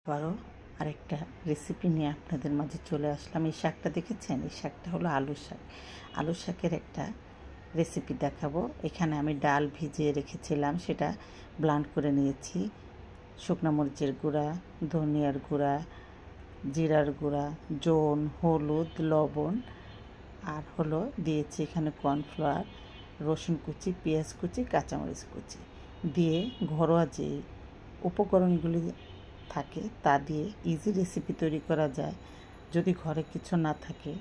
আবারও আরেকটা রেসিপি নিয়ে আপনাদের মাঝে চলে আসলাম। এই শাকটা দেখেছেন? এই শাকটা হলো আলু শাক। আলু শাকের একটা রেসিপি দেখাবো। এখানে আমি ডাল ভিজিয়ে রেখেছিলাম, সেটা ব্লান্ড করে নিয়েছি। শুকনো মরিচের গুঁড়া, ধনিয়ার গুঁড়া, জিরার গুঁড়া, জোন, হলুদ, লবণ আর হলো দিয়েছি এখানে কর্নফ্লাওয়ার, রসুন কুচি, পেঁয়াজ কুচি, কাঁচামরিচ কুচি দিয়ে ঘরোয়া যে উপকরণগুলি থাকে তা দিয়ে ইজি রেসিপি তৈরি করা যায়। যদি ঘরে কিছু না থাকে,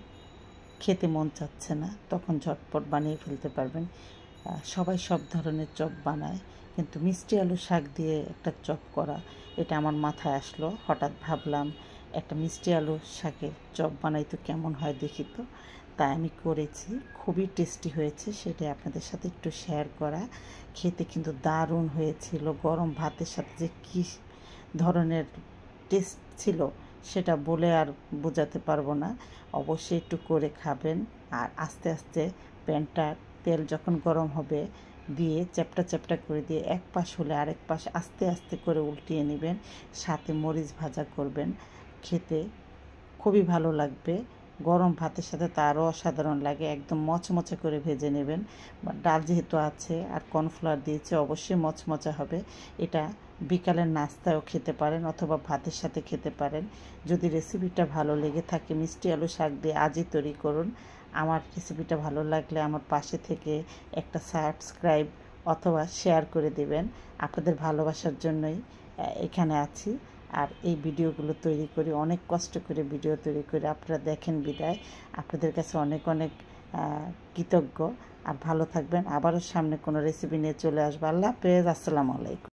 খেতে মন চাচ্ছে না, তখন ঝটপট বানিয়ে ফেলতে পারবেন। সবাই সব ধরনের চপ বানায়, কিন্তু মিষ্টি আলু শাক দিয়ে একটা চপ করা, এটা আমার মাথায় আসলো। হঠাৎ ভাবলাম একটা মিষ্টি আলু শাকের চপ বানাই তো কেমন হয় দেখি তো। তাই আমি করেছি, খুবই টেস্টি হয়েছে। সেটা আপনাদের সাথে একটু শেয়ার করা। খেতে কিন্তু দারুণ হয়েছিল। গরম ভাতের সাথে যে কী ধরনের টেস্ট ছিল সেটা বলে আর বোঝাতে পারবো না। অবশ্যই একটু করে খাবেন। আর আস্তে আস্তে প্যানটা তেল যখন গরম হবে দিয়ে চ্যাপটা চ্যাপটা করে দিয়ে এক পাশ হলে আরেক পাশ আস্তে আস্তে করে উল্টিয়ে নেবেন, সাথে মরিচ ভাজা করবেন। খেতে খুবই ভালো লাগবে। গরম ভাতের সাথে তো আরও অসাধারণ লাগে। একদম মচমচে করে ভেজে নেবেন। ডাল যেহেতু আছে আর কর্নফ্লাওয়ার দিয়েছে, অবশ্যই মচমচে হবে। এটা বিকালের নাস্তায়ও খেতে পারেন অথবা ভাতের সাথে খেতে পারেন। যদি রেসিপিটা ভালো লেগে থাকে, মিষ্টি আলু শাক দিয়ে আজই তৈরি করুন। আমার রেসিপিটা ভালো লাগলে আমার পাশে থেকে একটা সাবস্ক্রাইব অথবা শেয়ার করে দেবেন। আপনাদের ভালোবাসার জন্যই এখানে আছি। আর এই ভিডিওগুলো তৈরি করি, অনেক কষ্ট করে ভিডিও তৈরি করে আপনারা দেখেন বিদায়। আপনাদের কাছে অনেক অনেক কৃতজ্ঞ। আর ভালো থাকবেন। আবারও সামনে কোনো রেসিপি নিয়ে চলে আসবো। আল্লাহ হাফেজ। আসসালামু আলাইকুম।